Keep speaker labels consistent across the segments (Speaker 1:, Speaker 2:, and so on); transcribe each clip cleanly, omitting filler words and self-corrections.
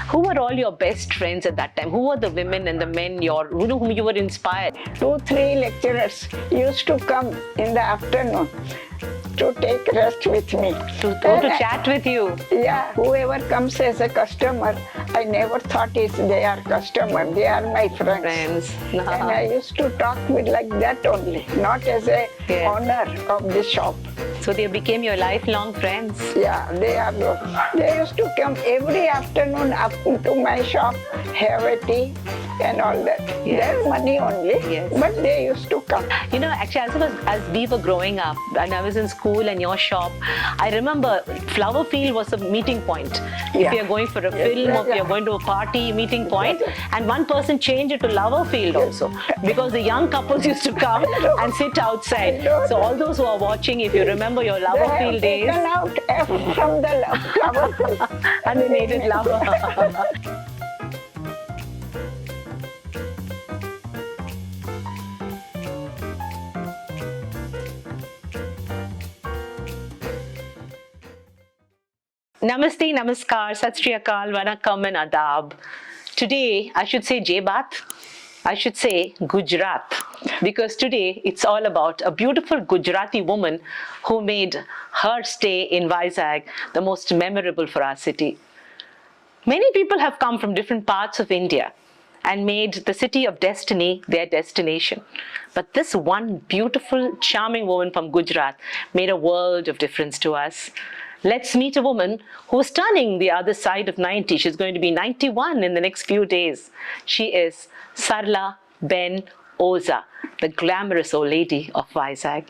Speaker 1: Who were all your best friends at that time? Who were the women and the men whom you were inspired?
Speaker 2: 2-3 lecturers used to come in the afternoon to take rest with me.
Speaker 1: To chat with you?
Speaker 2: Yeah, whoever comes as a customer, I never thought they are customer. They are my friends. And I used to talk with like that only, not as a owner of the shop.
Speaker 1: So they became your lifelong friends?
Speaker 2: Yeah, they are. They used to come every afternoon up to my shop, have a tea and all that. Their money only, but they used to come.
Speaker 1: You know, actually, as we were growing up, and I was in school and your shop, I remember Flower Field was a meeting point. If you're going for a film or if you're going to a party, meeting point, and one person changed it to Lover Field also, because the young couples used to come and sit outside. So all those who are watching, if you remember your Lover Field days.
Speaker 2: They have taken out F from the Flower Field.
Speaker 1: And they made it Lover. Namaste, Namaskar, Sat Shri Akal, Vanakkam and Adab. Today, I should say Jebat. I should say Gujarat, because today it's all about a beautiful Gujarati woman who made her stay in Vizag the most memorable for our city. Many people have come from different parts of India and made the city of destiny their destination. But this one beautiful, charming woman from Gujarat made a world of difference to us. Let's meet a woman who's turning the other side of 90. She's going to be 91 in the next few days. She is Sarla Ben Oza, the glamorous old lady of Vizag.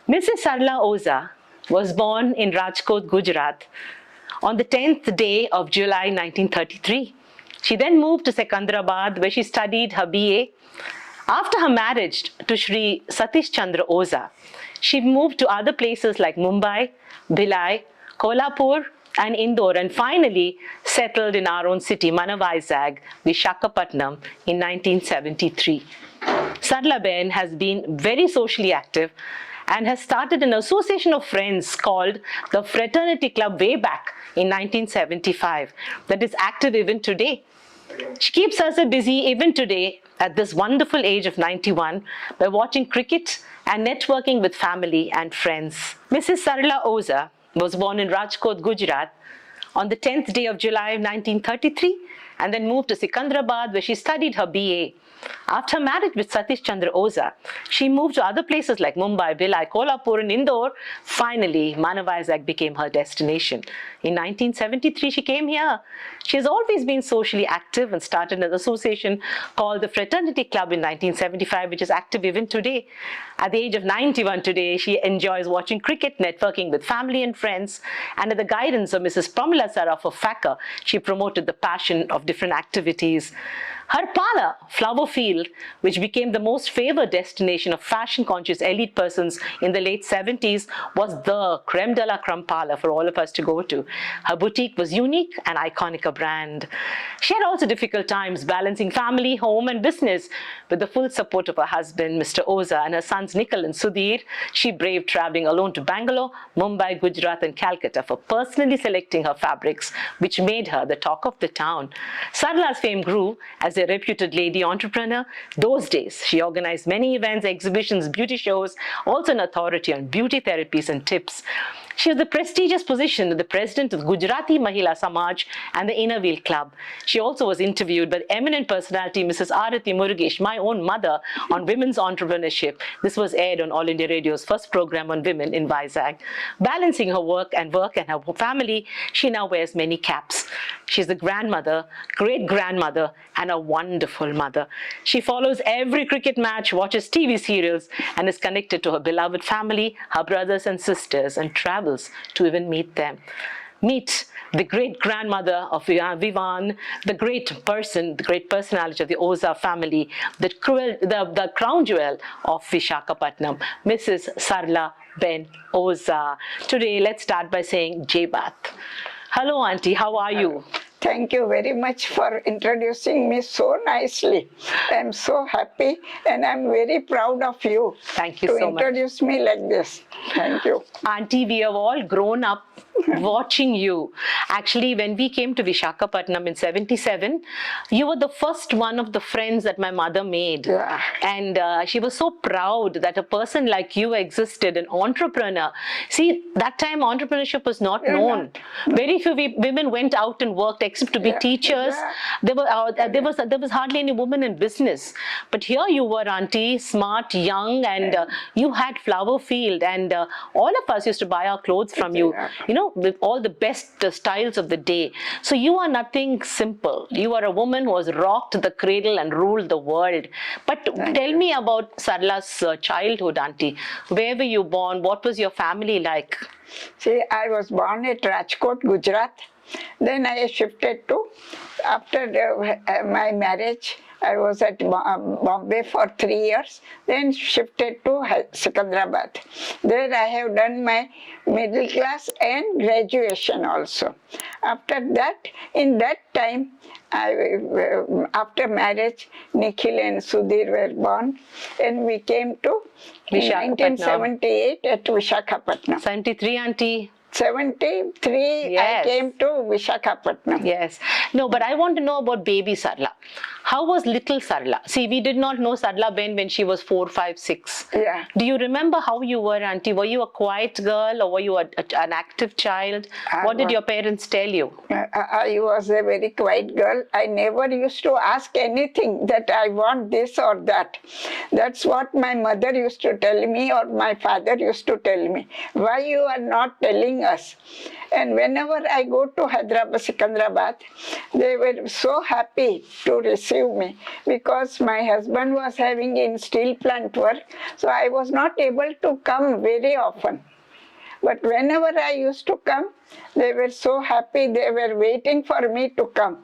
Speaker 1: Mrs. Sarla Oza was born in Rajkot, Gujarat on the 10th day of July 1933. She then moved to Secunderabad, where she studied her BA. After her marriage to Shri Satish Chandra Oza, she moved to other places like Mumbai, Bhilai, Kolhapur and Indore, and finally settled in our own city, Vizag, Visakhapatnam in 1973. Sarla Ben has been very socially active and has started an association of friends called the Fraternity Club way back in 1975 that is active even today. She keeps herself busy even today at this wonderful age of 91 by watching cricket and networking with family and friends. Mrs. Sarla Oza was born in Rajkot, Gujarat on the 10th day of July 1933 and then moved to Secunderabad, where she studied her BA. After marriage with Satish Chandra Oza, she moved to other places like Mumbai, Bhilai, Kolhapur and Indore. Finally, Vizag became her destination. In 1973, she came here. She has always been socially active and started an association called the Fraternity Club in 1975, which is active even today. At the age of 91 today, she enjoys watching cricket, networking with family and friends, and at the guidance of Mrs. Pramila Saraf of FACA, she promoted the passion of different activities. Her parlor, Flower Field, which became the most favored destination of fashion-conscious elite persons in the late 70s, was the creme de la creme parlor for all of us to go to. Her boutique was unique and iconic a brand. She had also difficult times balancing family, home and business. With the full support of her husband, Mr. Oza, and her sons Nikhil and Sudhir, she braved traveling alone to Bangalore, Mumbai, Gujarat and Calcutta for personally selecting her fabrics, which made her the talk of the town. Sarla's fame grew as a reputed lady entrepreneur. Those days, she organized many events, exhibitions, beauty shows, also an authority on beauty therapies and tips. She was the prestigious position of the president of Gujarati Mahila Samaj and the Inner Wheel Club. She also was interviewed by the eminent personality Mrs. Arati Murugesh, my own mother, on women's entrepreneurship. This was aired on All India Radio's first program on women in Vizag. Balancing her work and her family, she now wears many caps. She's the grandmother, great-grandmother, and a wonderful mother. She follows every cricket match, watches TV serials, and is connected to her beloved family, her brothers and sisters, and travels to even meet them. Meet the great-grandmother of Vivan, the great personality of the Oza family, the crown jewel of Visakhapatnam, Mrs. Sarla Ben Oza. Today, let's start by saying Jai Baat. Hello, Auntie. How are you?
Speaker 2: Thank you very much for introducing me so nicely. I'm so happy and I'm very proud of you.
Speaker 1: Thank you
Speaker 2: to
Speaker 1: so much.
Speaker 2: introduce me like this. Thank you.
Speaker 1: Auntie, we have all grown up watching you. Actually, when we came to Visakhapatnam in 77, you were the first one of the friends that my mother made.
Speaker 2: Yeah.
Speaker 1: And she was so proud that a person like you existed, an entrepreneur. See, that time entrepreneurship was not known. Very few women went out and worked except to be teachers.
Speaker 2: Yeah.
Speaker 1: There was hardly any woman in business. But here you were, Auntie, smart, young, and you had flower field, and all of us used to buy our clothes from you, you know, with all the best styles of the day. So you are nothing simple. You are a woman who has rocked the cradle and ruled the world. But tell me about Sarla's childhood, Auntie. Where were you born? What was your family like?
Speaker 2: See, I was born at Rajkot, Gujarat. Then I shifted to, after my marriage, I was at Bombay for 3 years, then shifted to Secunderabad. There I have done my middle class and graduation also. After that, in that time, after marriage, Nikhil and Sudhir were born, and we came to in 1978 at Visakhapatnam.
Speaker 1: 73, Auntie.
Speaker 2: 73,
Speaker 1: Yes.
Speaker 2: I came to Visakhapatnam.
Speaker 1: Yes. No, but I want to know about baby Sarla. How was little Sarla? See, we did not know Sarla Ben when she was 4, 5, 6.
Speaker 2: Yeah.
Speaker 1: Do you remember how you were, Auntie? Were you a quiet girl or were you an active child? What did your parents tell you?
Speaker 2: I was a very quiet girl. I never used to ask anything that I want this or that. That's what my mother used to tell me or my father used to tell me. Why you are not telling us? And whenever I go to Hyderabad, Secunderabad, they were so happy to receive me because my husband was having in steel plant work, so I was not able to come very often. But whenever I used to come, they were so happy, they were waiting for me to come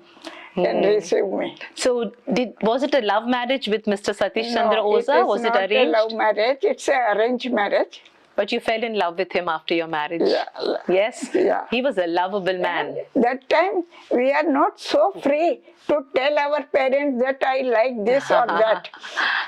Speaker 2: and receive me.
Speaker 1: So, was it a love marriage with Mr. Satish Chandra Oza?
Speaker 2: It is
Speaker 1: Was it
Speaker 2: not
Speaker 1: arranged?
Speaker 2: a love marriage, it's an arranged marriage.
Speaker 1: But you fell in love with him after your marriage?
Speaker 2: Yeah.
Speaker 1: Yes?
Speaker 2: Yeah.
Speaker 1: He was a lovable man.
Speaker 2: That time, we are not so free to tell our parents that I like this or that.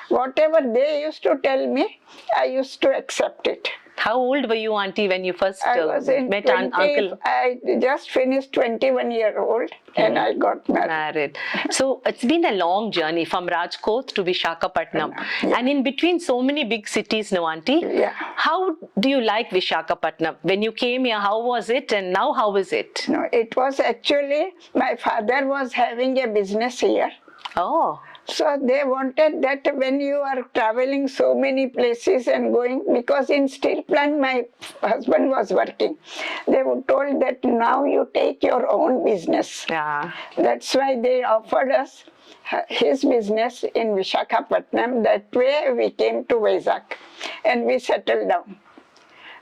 Speaker 2: Whatever they used to tell me, I used to accept it.
Speaker 1: How old were you, Auntie, when you first
Speaker 2: I was in
Speaker 1: met
Speaker 2: 20,
Speaker 1: Uncle?
Speaker 2: I just finished 21-year-old and I got married.
Speaker 1: So it's been a long journey from Rajkot to Visakhapatnam.
Speaker 2: Yeah.
Speaker 1: And in between so many big cities, no, Auntie?
Speaker 2: Yeah.
Speaker 1: How do you like Visakhapatnam? When you came here, how was it? And now how is it?
Speaker 2: No, it was actually, my father was having a business here.
Speaker 1: Oh.
Speaker 2: So they wanted that when you are traveling so many places and going, because in steel plant my husband was working, they were told that now you take your own business.
Speaker 1: Yeah.
Speaker 2: That's why they offered us his business in Visakhapatnam. That way we came to Vizag and we settled down.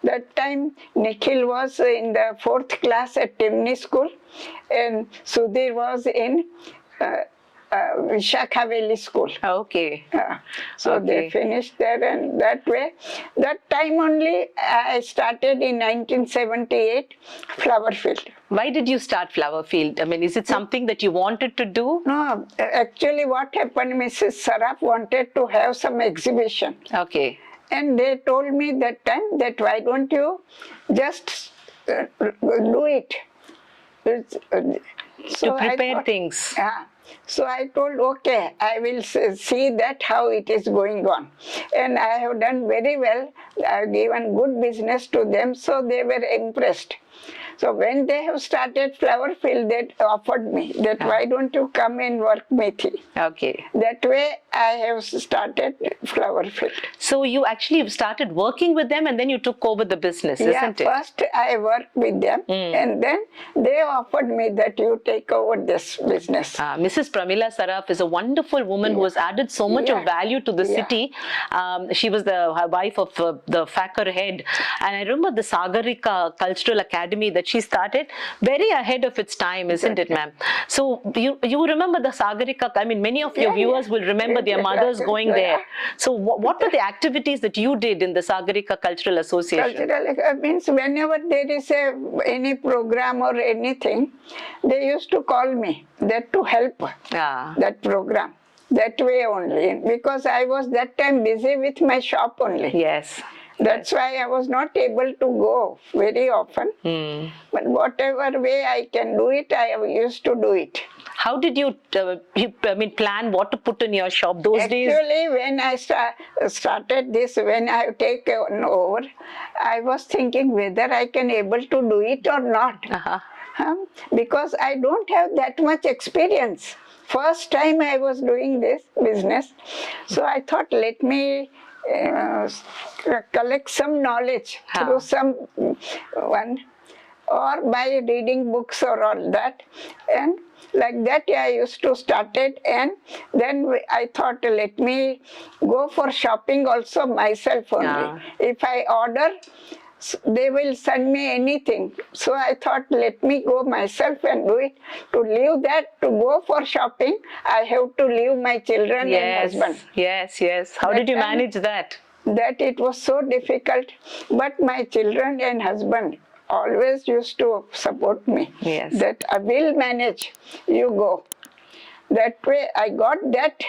Speaker 2: That time Nikhil was in the 4th class at Timney School and Sudhir was in Visakhaveli School.
Speaker 1: Okay.
Speaker 2: So they finished there, and that way, that time only I started in 1978 flower field.
Speaker 1: Why did you start flower field? I mean, is it something that you wanted to do?
Speaker 2: No, actually what happened, Mrs. Saraf wanted to have some exhibition.
Speaker 1: Okay.
Speaker 2: And they told me that time that why don't you just do it.
Speaker 1: To prepare things.
Speaker 2: Yeah. So I told, okay, I will see that how it is going on. And I have done very well. I have given good business to them, so they were impressed. So when they have started flower field, they offered me that why don't you come and work Methi.
Speaker 1: Okay.
Speaker 2: That way I have started flower field.
Speaker 1: So you actually started working with them and then you took over the business, isn't it?
Speaker 2: First I worked with them and then they offered me that you take over this business.
Speaker 1: Mrs. Pramila Saraf is a wonderful woman who has added so much of value to the city. She was the wife of the Fakir head. And I remember the Sagarika Cultural Academy that that she started very ahead of its time, isn't it, ma'am? So you remember the Sagarika, I mean, many of your viewers will remember their mothers going there. So what were the activities that you did in the Sagarika Cultural Association?
Speaker 2: Cultural means whenever there is any program or anything, they used to call me that to help that program. That way only, because I was that time busy with my shop only.
Speaker 1: Yes.
Speaker 2: That's why I was not able to go very often. But whatever way I can do it, I used to do it.
Speaker 1: How did you, plan what to put in your shop those days?
Speaker 2: Actually, when I started this, when I take over, I was thinking whether I can able to do it or not. Because I don't have that much experience. First time I was doing this business, so I thought let me collect some knowledge through someone, or by reading books or all that, and like that I used to start it. And then I thought let me go for shopping also myself only. If I order, they will send me anything. So I thought let me go myself and do it. To leave that, to go for shopping, I have to leave my children and husband.
Speaker 1: Yes. How did you manage that?
Speaker 2: That it was so difficult. But my children and husband always used to support me. That I will manage, you go. That way I got that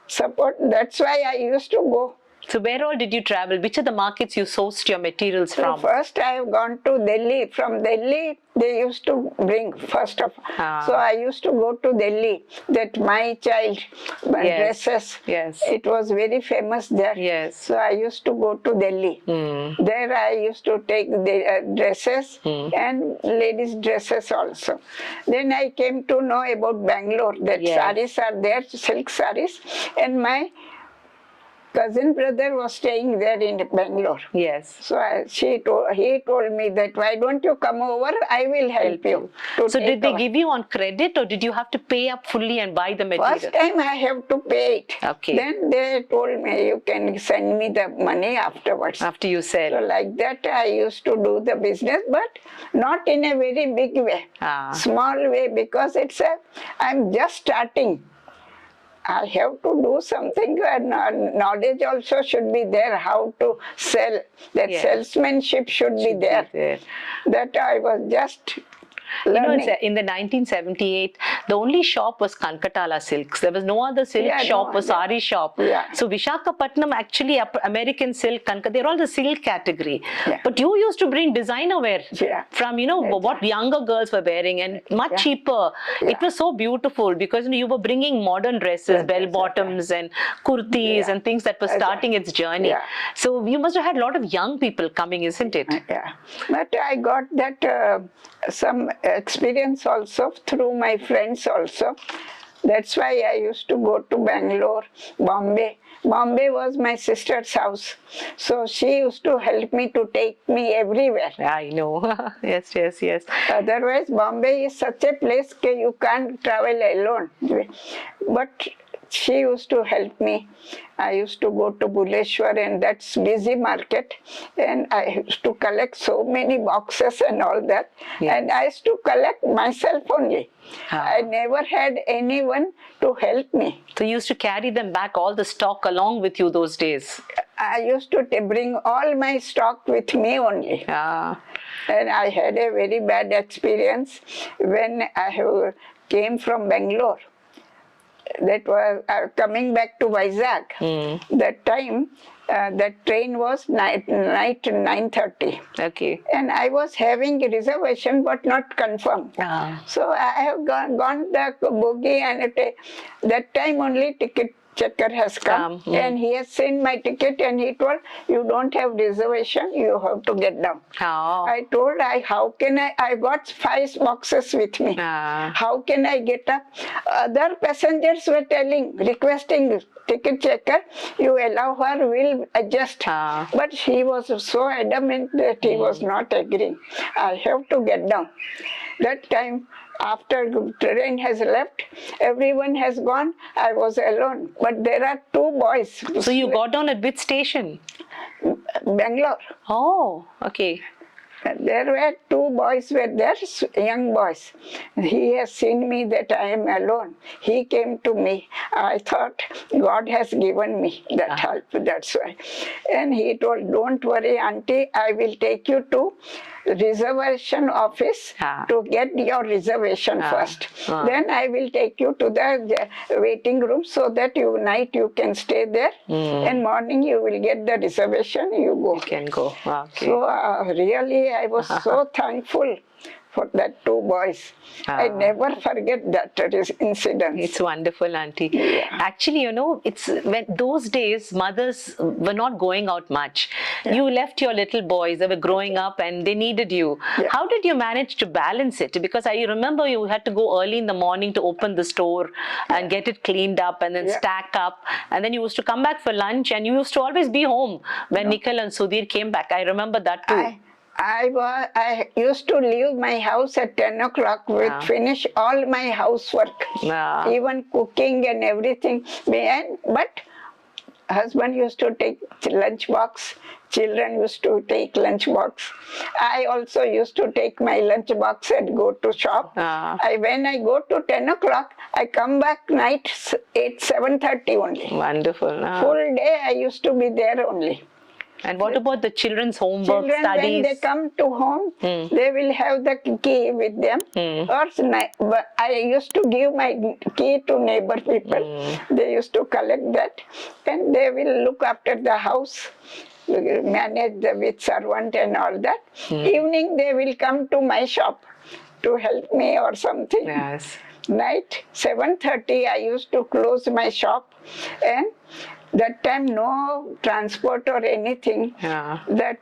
Speaker 2: support. That's why I used to go.
Speaker 1: So where all did you travel? Which are the markets you sourced your materials from?
Speaker 2: First I have gone to Delhi. From Delhi they used to bring first of all. So I used to go to Delhi. That my child dresses. It was very famous there. So I used to go to Delhi. There I used to take the dresses and ladies' dresses also. Then I came to know about Bangalore. That saris are there, silk saris, and my cousin brother was staying there in Bangalore. So he told me that why don't you come over, I will help you.
Speaker 1: So did they give you on credit, or did you have to pay up fully and buy the material?
Speaker 2: First time I have to pay it. Then they told me you can send me the money afterwards.
Speaker 1: After you sell.
Speaker 2: So like that I used to do the business, but not in a very big way. Small way, because I'm just starting. I have to do something, and knowledge also should be there, how to sell. That salesmanship should be there. That I was just learning.
Speaker 1: In the 1978, the only shop was Kankatala Silks. There was no other silk shop or sari shop. So Vishakhapatnam, actually, American silk, they're all the silk category. But you used to bring designer wear from, what younger girls were wearing, and much cheaper. It was so beautiful because you were bringing modern dresses, bell bottoms and kurtis and things that were starting its journey. So you must have had a lot of young people coming, isn't it?
Speaker 2: But I got that some experience also through my friends also. That's why I used to go to Bangalore, Bombay. Bombay was my sister's house. So she used to help me to take me everywhere.
Speaker 1: I know. Yes.
Speaker 2: Otherwise, Bombay is such a place that you can't travel alone. But she used to help me. I used to go to Bhuleshwar, and that's busy market, and I used to collect so many boxes and all that. And I used to collect myself only. I never had anyone to help me.
Speaker 1: So you used to carry them back, all the stock along with you those days?
Speaker 2: I used to bring all my stock with me only. And I had a very bad experience when I came from Bangalore. That was coming back to Vizag. That time, that train was night 9:30. And I was having a reservation but not confirmed. So I have gone the bogie, and that time only ticket checker has come, and he has seen my ticket, and he told, you don't have reservation, you have to get down. I told, how can I got 5 boxes with me. How can I get up? Other passengers were requesting ticket checker, you allow her, we'll adjust. But he was so adamant that he was not agreeing. I have to get down. That time, after the train has left, everyone has gone, I was alone. But there are 2 boys.
Speaker 1: So you got down at which station?
Speaker 2: Bangalore.
Speaker 1: Oh, okay.
Speaker 2: There were two boys were there, young boys. He has seen me that I am alone. He came to me. I thought God has given me that help, that's why. And he told, don't worry, auntie, I will take you to reservation office to get your reservation first. Then I will take you to the waiting room so that night you can stay there and morning you will get the reservation, you go.
Speaker 1: You can go. Okay.
Speaker 2: So really I was so thankful for that two boys. I never forget that incident.
Speaker 1: It's wonderful, auntie. Yeah. Actually, you know, it's when those days mothers were not going out much. Yeah. You left your little boys, they were growing up and they needed you. Yeah. How did you manage to balance it? Because I remember you had to go early in the morning to open the store and get it cleaned up and then stack up. And then you used to come back for lunch and you used to always be home when Nikhil and Sudhir came back. I remember that too.
Speaker 2: I used to leave my house at 10 o'clock, finish all my housework, even cooking and everything. But husband used to take lunch box, children used to take lunch box. I also used to take my lunch box and go to shop. When I go to 10 o'clock, I come back night 7:30 only.
Speaker 1: Wonderful.
Speaker 2: Full day I used to be there only.
Speaker 1: And what about the children's homework, studies?
Speaker 2: When they come to home, they will have the key with them. Or I used to give my key to neighbor people. They used to collect that and they will look after the house, manage with servant and all that. Evening they will come to my shop to help me or something.
Speaker 1: Yes.
Speaker 2: Night 7:30 I used to close my shop, and that time no transport or anything. That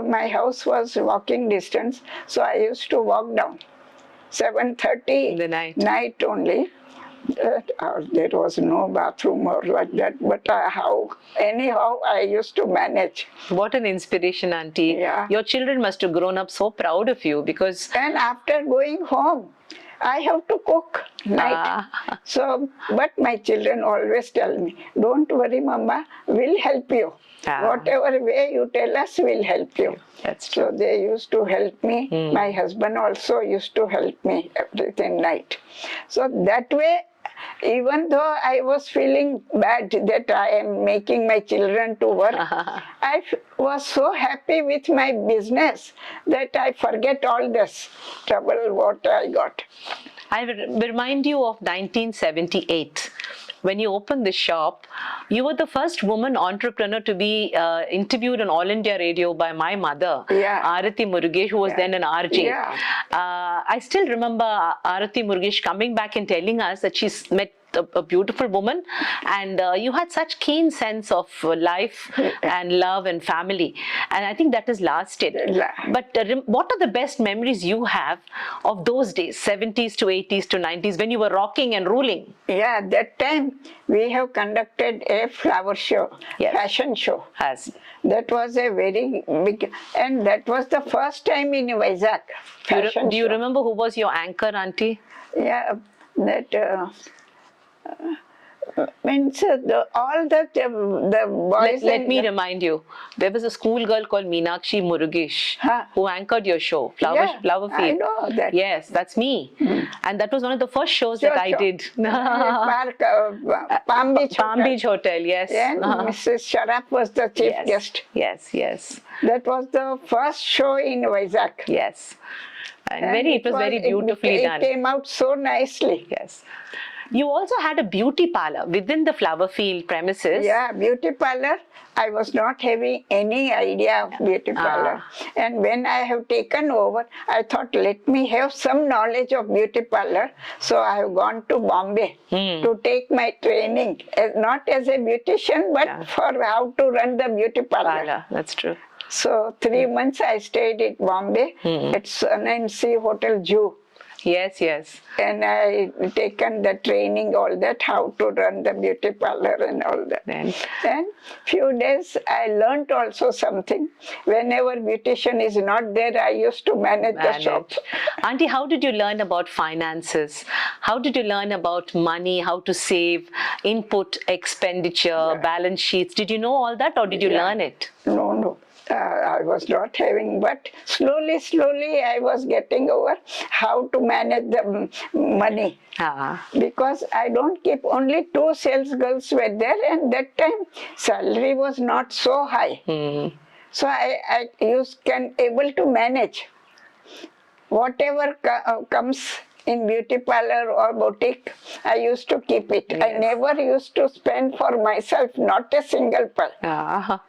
Speaker 2: my house was walking distance, so I used to walk down 7:30
Speaker 1: in the
Speaker 2: night only. There was no bathroom or like that, but anyhow I used to manage.
Speaker 1: What an inspiration, auntie. Your children must have grown up so proud of you, because
Speaker 2: and after going home I have to cook night. So, but my children always tell me, don't worry, Mama, we'll help you. Whatever way you tell us, we'll help you.
Speaker 1: That's true.
Speaker 2: So they used to help me. My husband also used to help me everything night. So that way, even though I was feeling bad that I am making my children to work, I was so happy with my business that I forget all this trouble what I got.
Speaker 1: I remind you of 1978. When you opened the shop, you were the first woman entrepreneur to be interviewed on All India Radio by my mother, Arati Murugesh, who was then an RJ. I still remember Arati Murugesh coming back and telling us that she's met a beautiful woman, and you had such keen sense of life and love and family, and I think that has lasted. But what are the best memories you have of those days, 70s to 80s to 90s, when you were rocking and ruling?
Speaker 2: Yeah, that time we have conducted a flower show, fashion show. That was a very big, and that was the first time in Vizag.
Speaker 1: Do you remember who was your anchor, auntie?
Speaker 2: Yeah, that means all the boys.
Speaker 1: Let me remind you, there was a school girl called Meenakshi Murugesh who anchored your show, Flower Field.
Speaker 2: I know that.
Speaker 1: Yes, that's me. And that was one of the first shows that I did.
Speaker 2: Palm
Speaker 1: Beach Hotel, yes.
Speaker 2: And Mrs. Sharaf was the chief guest.
Speaker 1: Yes.
Speaker 2: That was the first show in Vizag.
Speaker 1: Yes. And it was very beautifully done.
Speaker 2: It came out so nicely.
Speaker 1: Yes. You also had a beauty parlor within the Flower Field premises.
Speaker 2: Yeah, beauty parlor. I was not having any idea of beauty parlor. And when I have taken over, I thought, let me have some knowledge of beauty parlor. So I have gone to Bombay to take my training, not as a beautician, but for how to run the beauty parlor.
Speaker 1: That's true.
Speaker 2: So 3 months I stayed in Bombay at Sun and Sea Hotel Jew.
Speaker 1: Yes.
Speaker 2: And I taken the training, all that, how to run the beauty parlor and all that. Then few days I learnt also something. Whenever beautician is not there, I used to manage the shop.
Speaker 1: Auntie, how did you learn about finances? How did you learn about money, how to save, input, expenditure, balance sheets? Did you know all that, or did you learn it?
Speaker 2: No. I was not having, but slowly I was getting over how to manage the money. Because I don't keep, only 2 sales girls were there, and that time salary was not so high. So I can able to manage whatever comes in beauty parlor or boutique. I used to keep it. I never used to spend for myself, not a single pearl.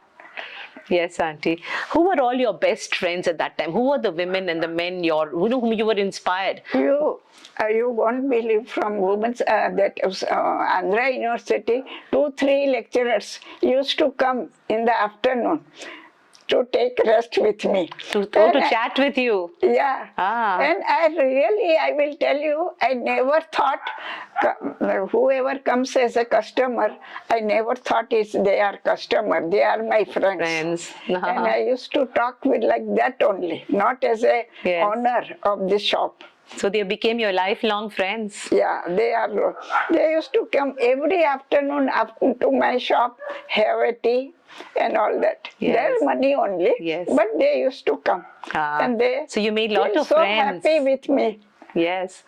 Speaker 1: Yes, Auntie. Who were all your best friends at that time? Who were the women and the men whom you were inspired?
Speaker 2: You won't believe, from women's that Andhra University, 2-3 lecturers used to come in the afternoon to take rest with me.
Speaker 1: To chat with you?
Speaker 2: Yeah. And I will tell you, I never thought whoever comes as a customer, I never thought they are customer. They are my friends. And I used to talk with like that only, not as a owner of the shop.
Speaker 1: So they became your lifelong friends?
Speaker 2: Yeah, they used to come every afternoon up to my shop, have a tea and all that. Their money only, but they used to come. And
Speaker 1: so you made a lot of
Speaker 2: so
Speaker 1: friends.
Speaker 2: Happy with me.
Speaker 1: Yes,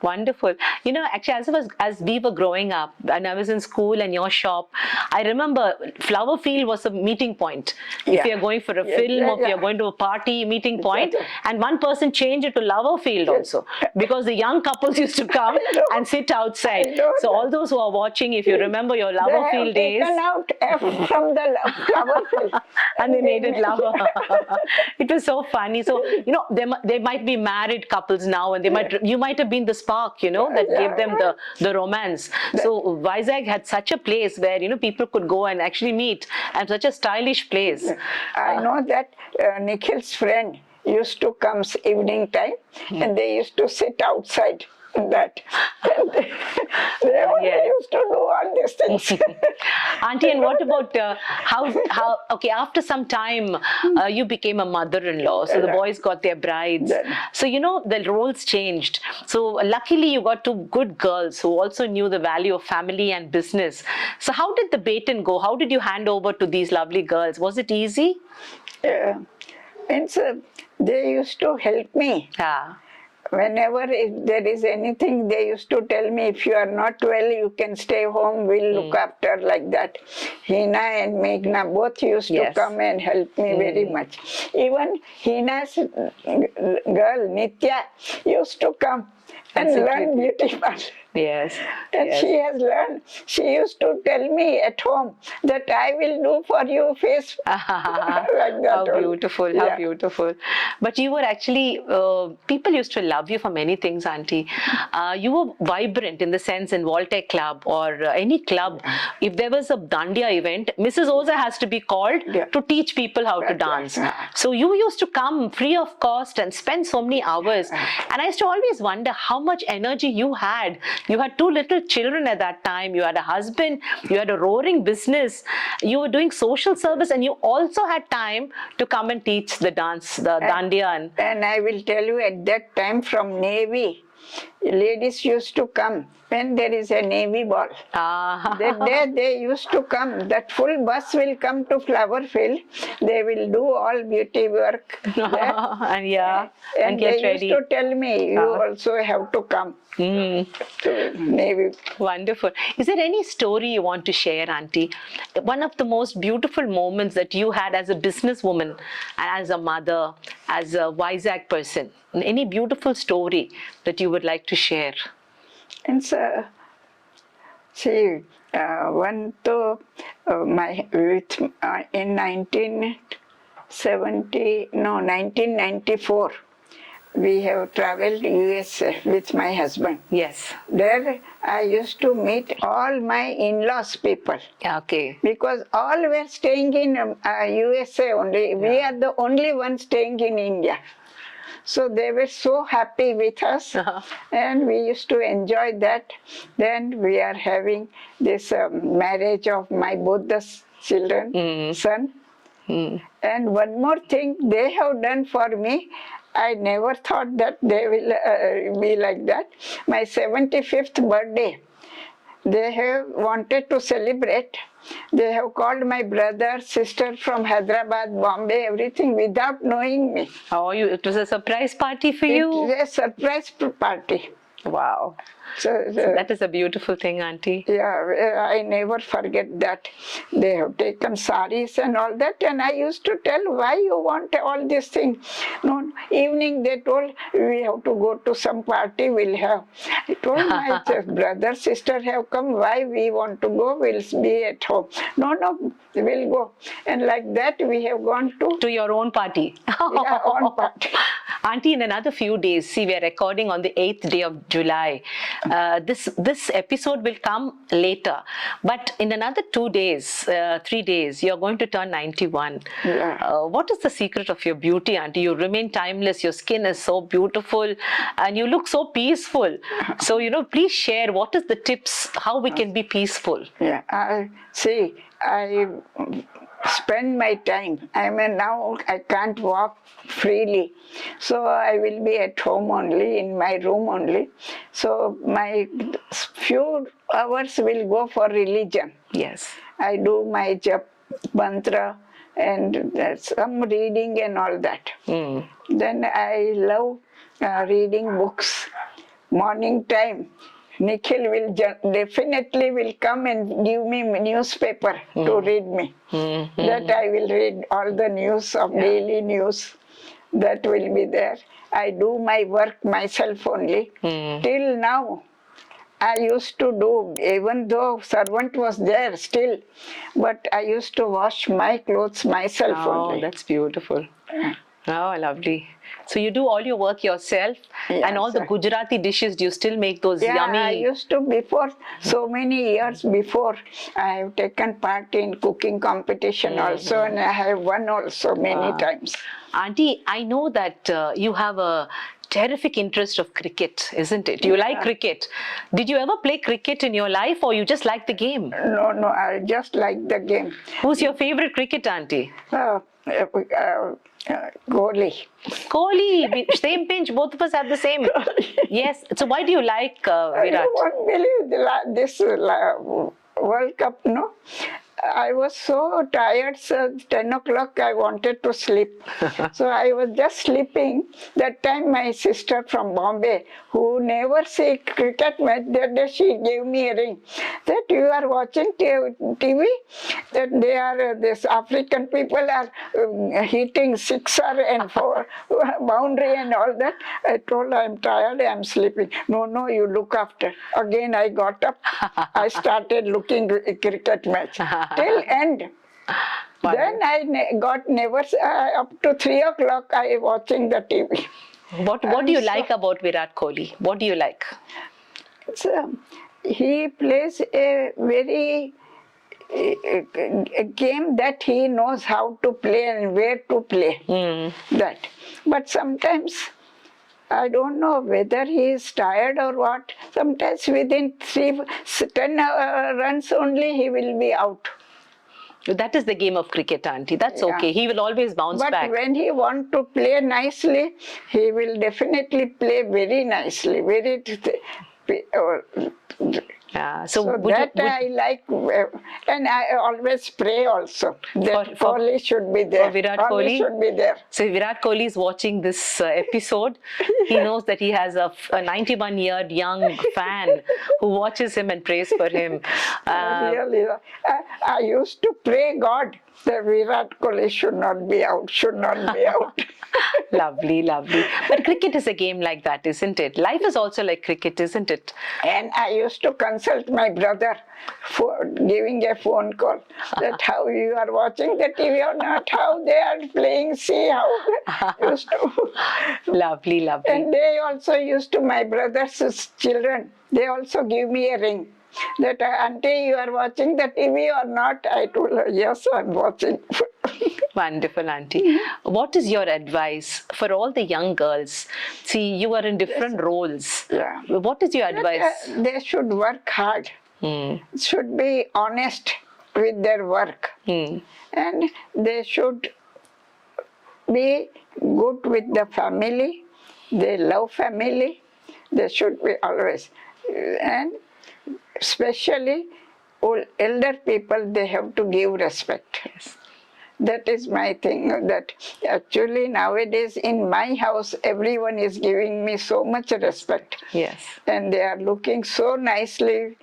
Speaker 1: wonderful. You know, actually, as we were growing up, and I was in school and your shop, I remember Flower Field was a meeting point. If you're going for a film or if you're going to a party, meeting point, and one person changed it to Flower Field also, because the young couples used to come and sit outside. So all those who are watching, if you remember your Flower Field days,
Speaker 2: taken out F from the Flower Field
Speaker 1: and they made it Flower. It was so funny. So you know, they might be married couples now, and you might have been the spark, you know, that gave them the romance. So Vizag had such a place where, you know, people could go and actually meet, and such a stylish place.
Speaker 2: I know that Nikhil's friend used to come evening time, and they used to sit outside. They used to do all these things.
Speaker 1: Auntie, and what about okay, after some time you became a mother-in-law, so the boys got their brides. So you know, the roles changed. So luckily you got 2 good girls who also knew the value of family and business. So how did the baton go? How did you hand over to these lovely girls? Was it easy?
Speaker 2: And so they used to help me. Whenever if there is anything, they used to tell me, if you are not well, you can stay home, we'll look after, like that. Hina and Meghna both used to come and help me very much. Even Hina's girl, Nitya, used to come and learn beauty parlor. And she has learned. She used to tell me at home that I will do for you face like that.
Speaker 1: How beautiful, how beautiful. But you were actually, people used to love you for many things, Auntie. You were vibrant in the sense in Voltaire Club or any club. If there was a Dandiya event, Mrs. Oza has to be called to teach people how to dance. So you used to come free of cost and spend so many hours. And I used to always wonder how much energy you had. You had 2 little children at that time. You had a husband. You had a roaring business. You were doing social service, and you also had time to come and teach the dance, the Dandiya.
Speaker 2: And I will tell you, at that time from Navy, ladies used to come when there is a Navy ball. That day they used to come. That full bus will come to Flower Field. They will do all beauty work there.
Speaker 1: and get
Speaker 2: they
Speaker 1: ready.
Speaker 2: Used to tell me, you also have to come. To Navy.
Speaker 1: Wonderful. Is there any story you want to share, Auntie? One of the most beautiful moments that you had as a businesswoman and as a mother, as a Vizag person. Any beautiful story that you would like to share?
Speaker 2: And so, see, one to in 1994, we have traveled USA with my husband. There I used to meet all my in-laws people. Because all were staying in USA only. We are the only ones staying in India. So they were so happy with us, and we used to enjoy that. Then we are having this marriage of my both the children, son. And one more thing they have done for me, I never thought that they will be like that. My 75th birthday, they have wanted to celebrate. They have called my brother, sister from Hyderabad, Bombay, everything without knowing me.
Speaker 1: Oh, it was a surprise party for
Speaker 2: It
Speaker 1: you?
Speaker 2: is a surprise party.
Speaker 1: Wow. So that is a beautiful thing, Auntie.
Speaker 2: Yeah, I never forget that. They have taken saris and all that, and I used to tell, why you want all these things? No, evening they told, we have to go to some party, we'll have. I told my brother, sister have come, why we want to go, we'll be at home. No, we'll go. And like that we have gone to
Speaker 1: your own party.
Speaker 2: Yeah, own party.
Speaker 1: Auntie, in another few days, see, we are recording on the 8th day of July. This episode will come later. But in another 2 days, 3 days, you're going to turn 91.
Speaker 2: Yeah.
Speaker 1: What is the secret of your beauty, Auntie? You remain timeless. Your skin is so beautiful and you look so peaceful. So, please share what is the tips, how we can be peaceful.
Speaker 2: Yeah, I spend my time. Now I can't walk freely, so I will be at home only, in my room only. So my few hours will go for religion.
Speaker 1: Yes.
Speaker 2: I do my jap, mantra, and some reading and all that. Then I love reading books. Morning time, Nikhil will definitely will come and give me newspaper to read me. That I will read all the news of daily news. That will be there. I do my work myself only. Till now, I used to do, even though servant was there still, but I used to wash my clothes myself only.
Speaker 1: Oh, that's beautiful. Oh, lovely. So you do all your work yourself, and all the Gujarati dishes, do you still make those yummy?
Speaker 2: I used to before, so many years before, I have taken part in cooking competition also, and I have won also many times.
Speaker 1: Auntie, I know that you have a terrific interest of cricket, isn't it? You like cricket. Did you ever play cricket in your life, or you just like the game?
Speaker 2: No, I just like the game.
Speaker 1: Who's your favorite cricket, Auntie?
Speaker 2: Kohli.
Speaker 1: Kohli, same pinch, both of us have the same. Yes, so why do you like Virat?
Speaker 2: You won't believe this World Cup, no? I was so tired, so 10 o'clock I wanted to sleep. So I was just sleeping. That time my sister from Bombay, who never see cricket match, that day she gave me a ring. That you are watching TV, that they are, this African people are hitting sixer and four boundary and all that. I told her, I'm tired, I'm sleeping. No, you look after. Again I got up, I started looking cricket match. Till end. Then I got never, up to 3 o'clock I watching the TV.
Speaker 1: What do you like about Virat Kohli? What do you like?
Speaker 2: He plays a very a game that he knows how to play and where to play. That. But sometimes I don't know whether he is tired or what. Sometimes within 10 runs only he will be out.
Speaker 1: That is the game of cricket, Auntie. That's okay. He will always bounce back.
Speaker 2: But when he wants to play nicely, he will definitely play very nicely. So I like, and I always pray also that Kohli should be there.
Speaker 1: Virat Kohli
Speaker 2: should be there.
Speaker 1: So Virat Kohli is watching this episode. He knows that he has a 91-year young fan who watches him and prays for him.
Speaker 2: Really, I used to pray God that Virat Kohli should not be out.
Speaker 1: Lovely. But cricket is a game like that, isn't it? Life is also like cricket, isn't it?
Speaker 2: And I used to consult my brother for giving a phone call that how you are watching the TV or not, how they are playing, see how used to.
Speaker 1: Lovely.
Speaker 2: And they also used to, my brother's children, they also give me a ring. That auntie, you are watching the TV or not? I told her, yes, I'm watching.
Speaker 1: Wonderful, Auntie. What is your advice for all the young girls? See, you are in different roles.
Speaker 2: Yeah.
Speaker 1: What is your advice?
Speaker 2: They should work hard. Should be honest with their work. And they should be good with the family. They love family. They should be always. And especially elder people, they have to give respect.
Speaker 1: Yes.
Speaker 2: That is my thing, that actually nowadays in my house, everyone is giving me so much respect.
Speaker 1: Yes.
Speaker 2: And they are looking so nicely.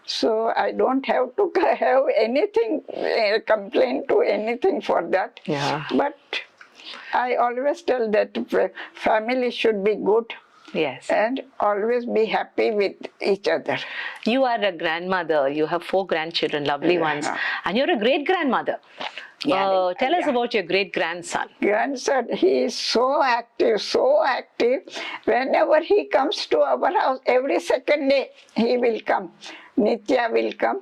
Speaker 2: So I don't have to have anything, complain to anything for that.
Speaker 1: Yeah.
Speaker 2: But I always tell that family should be good.
Speaker 1: Yes.
Speaker 2: And always be happy with each other.
Speaker 1: You are a grandmother. You have 4 grandchildren, lovely ones. And you're a great-grandmother. Tell us about your great-grandson.
Speaker 2: Grandson, he is so active, so active. Whenever he comes to our house, every second day he will come. Nitya will come.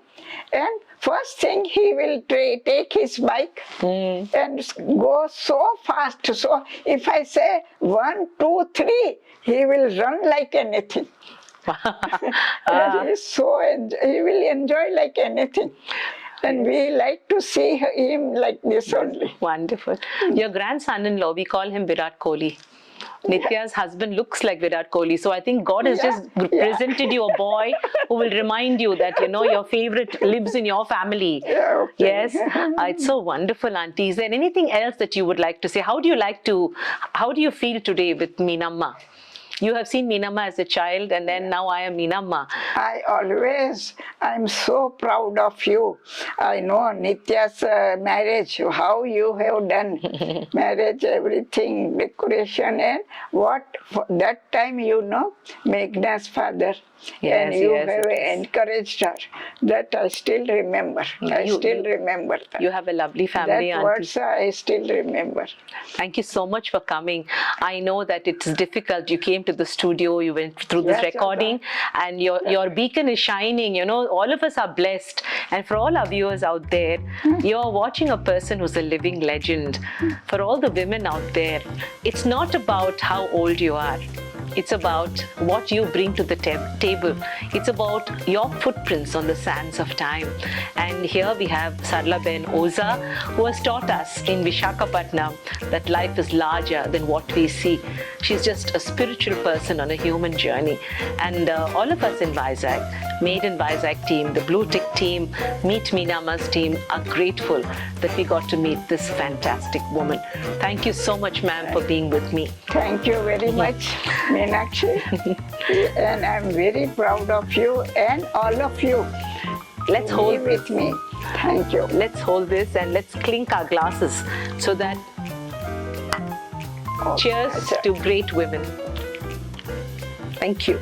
Speaker 2: And first thing, he will take his bike and go so fast. So if I say 1, 2, 3, he will run like anything. And he will enjoy like anything. And we like to see him like this only.
Speaker 1: Wonderful. Your grandson-in-law, we call him Virat Kohli. Nitya's husband looks like Virat Kohli. So I think God has just presented you a boy who will remind you that, you know, your favorite lives in your family. Yes. It's so wonderful, Auntie. Is there anything else that you would like to say? How do you feel today with Meenamma? You have seen Meenamma as a child, and then now I am Meenamma.
Speaker 2: I'm so proud of you. I know Nitya's marriage, how you have done marriage, everything, decoration, and what, for that time, you know, Meghna's father.
Speaker 1: Yes,
Speaker 2: and you
Speaker 1: yes,
Speaker 2: have encouraged her. That I still remember. I still remember that.
Speaker 1: You have a lovely family,
Speaker 2: That
Speaker 1: Auntie.
Speaker 2: words I still remember.
Speaker 1: Thank you so much for coming. I know that it's difficult. You came to the studio, you went through this recording, and your beacon is shining. You know, all of us are blessed. And for all our viewers out there, you're watching a person who's a living legend. For all the women out there, it's not about how old you are. It's about what you bring to the table. It's about your footprints on the sands of time. And here we have Sarala Ben Oza, who has taught us in Visakhapatnam that life is larger than what we see. She's just a spiritual person on a human journey. And all of us in Vizag, Made in Vizag team, the Blue Tick team, Meet Meenamma's team are grateful that we got to meet this fantastic woman. Thank you so much, ma'am, for being with me.
Speaker 2: Thank you very much, Meenakshi. And I'm very proud of you and all of you.
Speaker 1: Let's hold
Speaker 2: with me. Thank you.
Speaker 1: Let's hold this and let's clink our glasses so that cheers to great women. Thank you.